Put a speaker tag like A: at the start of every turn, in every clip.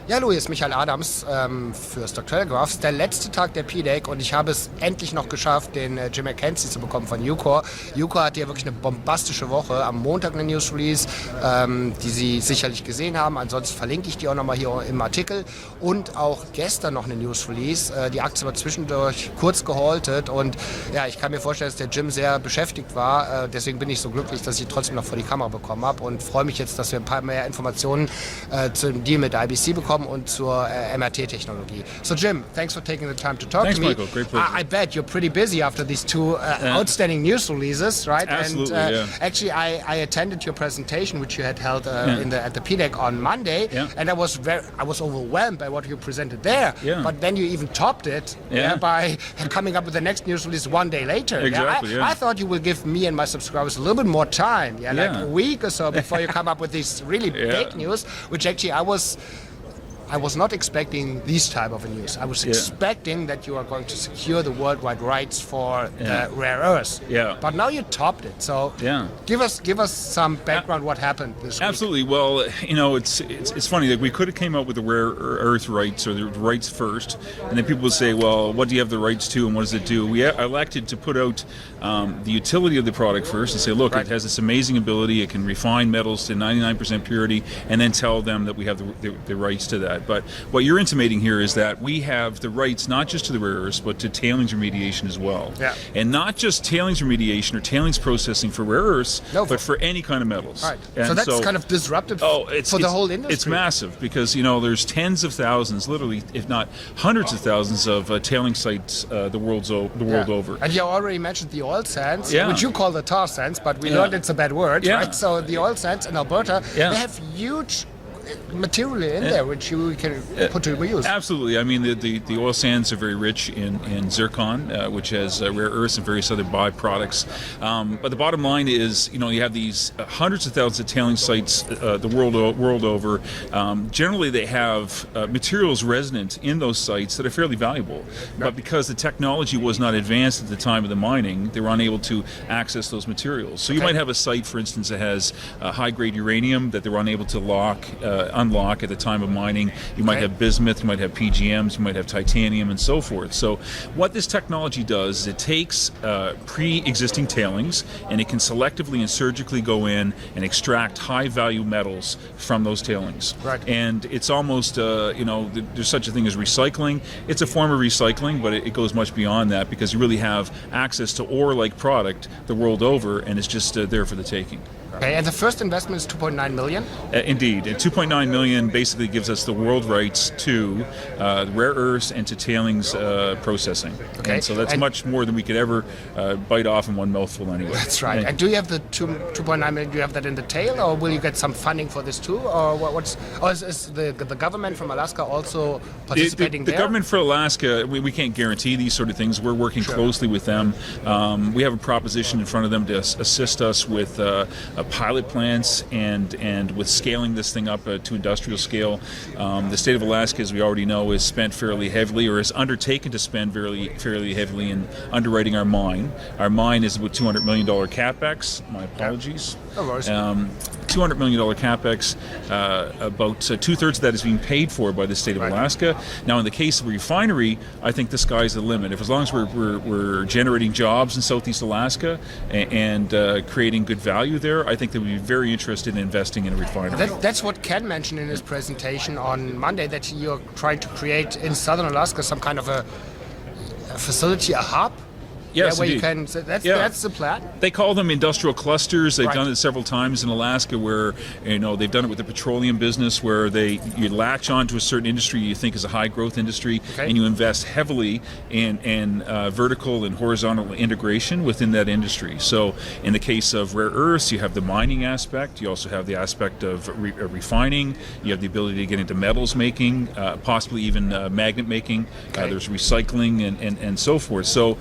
A: Ja, Louis, Michael Adams für Stock-Telegraph. Der letzte Tag der P-Deck und ich habe es endlich noch geschafft, den Jim McKenzie zu bekommen von Ucore. Ucore hatte ja wirklich eine bombastische Woche. Am Montag eine News-Release, die Sie sicherlich gesehen haben. Ansonsten verlinke ich die auch nochmal hier im Artikel. Und auch gestern noch eine News-Release. Die Aktie war zwischendurch kurz gehaltet und ja, ich kann mir vorstellen, dass der Jim sehr beschäftigt war. Deswegen bin ich so glücklich, dass ich ihn trotzdem noch vor die Kamera bekommen habe und freue mich jetzt, dass wir ein paar mehr Informationen zum Deal mit IBC bekommen und zur MRT-Technologie. So Jim, thanks for taking the time to talk
B: Thanks,
A: to me.
B: Michael. Great pleasure.
A: I bet you're pretty busy after these two outstanding news releases, right?
B: Absolutely,
A: and actually, I attended your presentation, which you had held at the PDEC on Monday, and I was overwhelmed by what you presented there.
B: Yeah.
A: But then you even topped it by coming up with the next news release one day later.
B: Exactly.
A: I thought you will give me and my subscribers a little bit more time, like a week or so before you come up with these really big news, which actually I was not expecting these type of news. I was expecting that you are going to secure the worldwide rights for rare earths.
B: Yeah.
A: But now you topped it. So give us some background what happened this week.
B: Absolutely. Well, it's funny that we could have came out with the rare earth rights or the rights first, and then people would say, well, what do you have the rights to and what does it do? We elected to put out the utility of the product first and say, look, it has this amazing ability. It can refine metals to 99% purity, and then tell them that we have the rights to that. But what you're intimating here is that we have the rights not just to the rare earths, but to tailings remediation as well.
A: Yeah.
B: And not just tailings remediation or tailings processing for rare earths, but for any kind of metals.
A: Right.
B: And
A: so that's kind of disruptive for the whole industry.
B: It's massive because, there's tens of thousands, literally, if not hundreds of thousands of tailing sites the world over.
A: And you already mentioned the oil sands, which you call the tar sands, but we learned it's a bad word, right? So the oil sands in Alberta, they have huge material in there which you can put to use.
B: Absolutely. I mean, the oil sands are very rich in zircon, which has rare earths and various other byproducts. But the bottom line is, you have these hundreds of thousands of tailing sites the world over. Generally, they have materials resonant in those sites that are fairly valuable. But because the technology was not advanced at the time of the mining, they were unable to access those materials. So you might have a site, for instance, that has high-grade uranium that they were unable to unlock at the time of mining. You might have bismuth, you might have PGMs, you might have titanium, and so forth. So what this technology does is it takes pre-existing tailings and it can selectively and surgically go in and extract high-value metals from those tailings.
A: Right.
B: And it's almost, there's such a thing as recycling. It's a form of recycling, but it goes much beyond that because you really have access to ore-like product the world over, and it's just there for the taking.
A: Okay, and the first investment is 2.9 million?
B: Indeed. And 2.9 million basically gives us the world rights to rare earths and to tailings processing. Okay. And so that's much more than we could ever bite off in one mouthful anyway.
A: That's right. And do you have the 2.9 million, do you have that in the tail, or will you get some funding for this too? Or is the government from Alaska also participating
B: the
A: there?
B: government for Alaska, we can't guarantee these sort of things. We're working closely with them. We have a proposition in front of them to assist us with pilot plants and with scaling this thing up to industrial scale. The state of Alaska, as we already know, has spent fairly heavily, or has undertaken to spend fairly heavily in underwriting our mine. Our mine is about $200 million capex. My apologies.
A: No worries.
B: $200 million capex. About two-thirds of that is being paid for by the state of Alaska. Now, in the case of a refinery, I think the sky's the limit. As long as we're generating jobs in Southeast Alaska and creating good value there, I think they would be very interested in investing in a refinery.
A: That's what Ken mentioned in his presentation on Monday, that you're trying to create in southern Alaska some kind of a facility, a hub.
B: Yes,
A: where
B: indeed.
A: you can. That's the plan.
B: They call them industrial clusters. They've done it several times in Alaska, where they've done it with the petroleum business, where you latch on to a certain industry you think is a high growth industry, and you invest heavily in vertical and horizontal integration within that industry. So, in the case of rare earths, you have the mining aspect. You also have the aspect of refining. You have the ability to get into metals making, possibly even magnet making. There's recycling and so forth. So,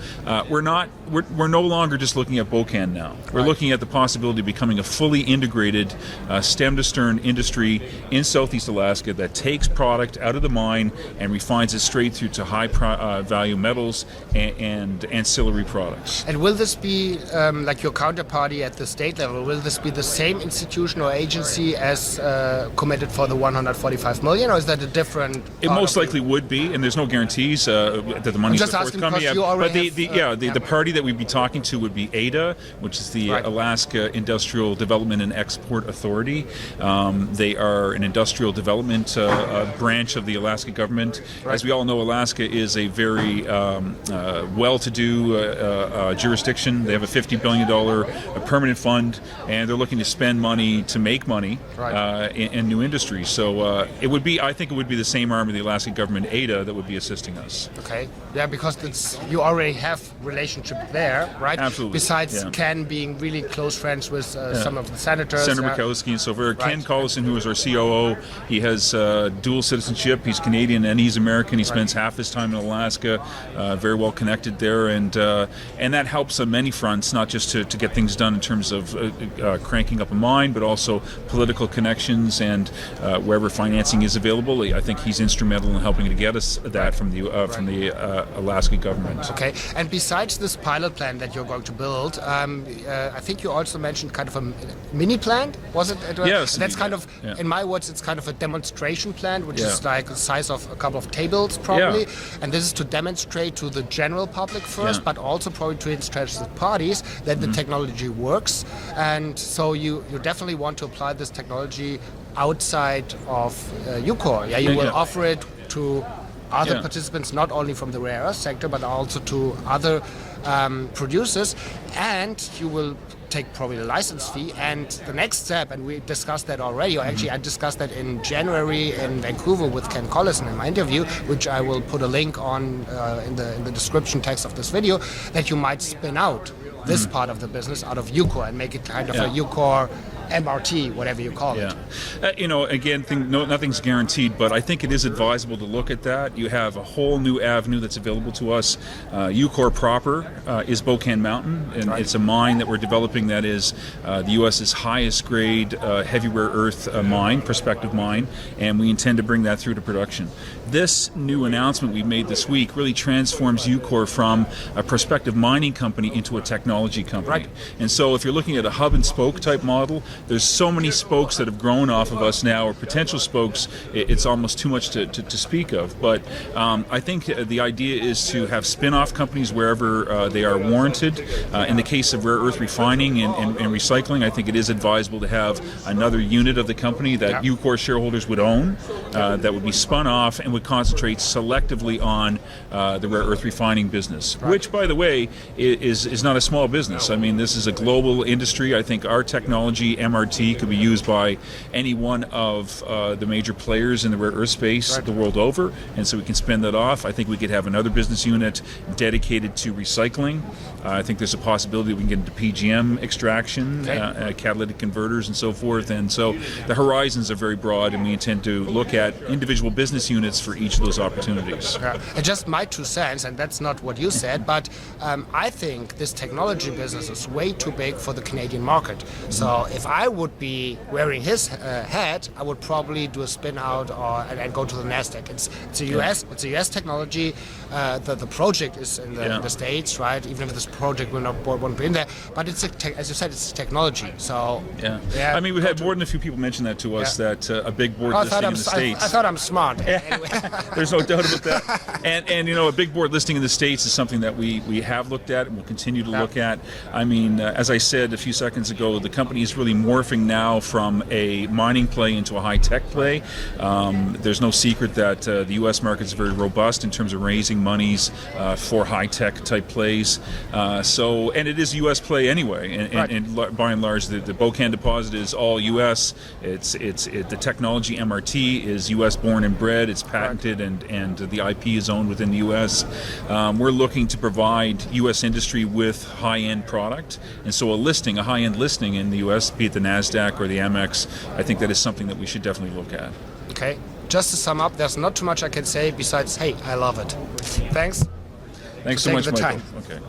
B: we're we're no longer just looking at Bocan now. We're looking at the possibility of becoming a fully integrated stem to stern industry in Southeast Alaska that takes product out of the mine and refines it straight through to high value metals and ancillary products.
A: And will this be like your counterparty at the state level? Will this be the same institution or agency as committed for the 145 million, or is that a different?
B: It most likely would be, and there's no guarantees that the money's forthcoming yet. But the party that we'd be talking to would be ADA, which is the Alaska Industrial Development and Export Authority. They are an industrial development branch of the Alaska government. As we all know, Alaska is a very well-to-do jurisdiction. They have a $50 billion permanent fund, and they're looking to spend money to make money in new industries. So I think it would be the same arm of the Alaska government, ADA, that would be assisting us.
A: Okay. Yeah, because you already have relationship there, right?
B: Absolutely.
A: Besides Ken being really close friends with some of the senators.
B: Senator Murkowski and so forth. Ken Collison, who is our COO, he has dual citizenship. He's Canadian and he's American. He spends half his time in Alaska, very well connected there, and that helps on many fronts, not just to get things done in terms of cranking up a mine, but also political connections and wherever financing is available. I think he's instrumental in helping to get us that from the Alaska government.
A: Okay, and besides this pilot plant that you're going to build, I think you also mentioned kind of a mini plant, was it?
B: Yes.
A: That's kind of, in my words, it's kind of a demonstration plant, which is like the size of a couple of tables probably, and this is to demonstrate to the general public first, but also probably to interested parties that the technology works, and so you definitely want to apply this technology outside of Ucore. Yeah, you will offer it to other participants, not only from the rare earth sector, but also to other producers, and you will take probably the license fee. And the next step, and we discussed that already, or actually I discussed that in January in Vancouver with Ken Collison in my interview, which I will put a link on in the description text of this video, that you might spin out this part of the business out of Ucore and make it kind of a Ucore MRT, whatever you call it.
B: Again, nothing's guaranteed, but I think it is advisable to look at that. You have a whole new avenue that's available to us. Ucore proper is Bocan Mountain, and it's a mine that we're developing that is the U.S.'s highest grade heavy rare earth mine, prospective mine, and we intend to bring that through to production. This new announcement we made this week really transforms Ucore from a prospective mining company into a technology company. And so if you're looking at a hub and spoke type model, there's so many spokes that have grown off of us now, or potential spokes, it's almost too much to speak of. But I think the idea is to have spin-off companies wherever they are warranted. In the case of rare earth refining and recycling, I think it is advisable to have another unit of the company that Ucore shareholders would own, that would be spun off and would concentrate selectively on the rare earth refining business, which, by the way, is not a small business. I mean, this is a global industry. I think our technology, MRT, could be used by any one of the major players in the rare earth space the world over, and so we can spin that off. I think we could have another business unit dedicated to recycling. I think there's a possibility we can get into PGM extraction, catalytic converters, and so forth. And so the horizons are very broad, and we intend to look at individual business units for each of those opportunities.
A: And just my 2 cents, and that's not what you said, but I think this technology business is way too big for the Canadian market. So if I would be wearing his hat, I would probably do a spin out and go to the NASDAQ. It's a US technology. The project is in the States, right? Even if this project won't be in there, but it's as you said, it's technology. So
B: I mean, we've had more than a few people mention that to us, that a big board listing in the States.
A: I thought I'm smart.
B: Anyway. There's no doubt about that. And a big board listing in the States is something that we have looked at and will continue to look at. I mean, as I said a few seconds ago, the company is really morphing now from a mining play into a high-tech play. There's no secret that the U.S. market is very robust in terms of raising monies for high-tech type plays. And it is a U.S. play anyway, and by and large, the Bocan deposit is all U.S. The technology MRT is U.S. born and bred. It's patented, and the IP is owned within the U.S. We're looking to provide U.S. industry with high-end product, and so a high-end listing in the U.S., be it the NASDAQ or the Amex, I think that is something that we should definitely look at.
A: Okay. Just to sum up, there's not too much I can say besides, hey, I love it. Thanks
B: so much, Michael. Okay.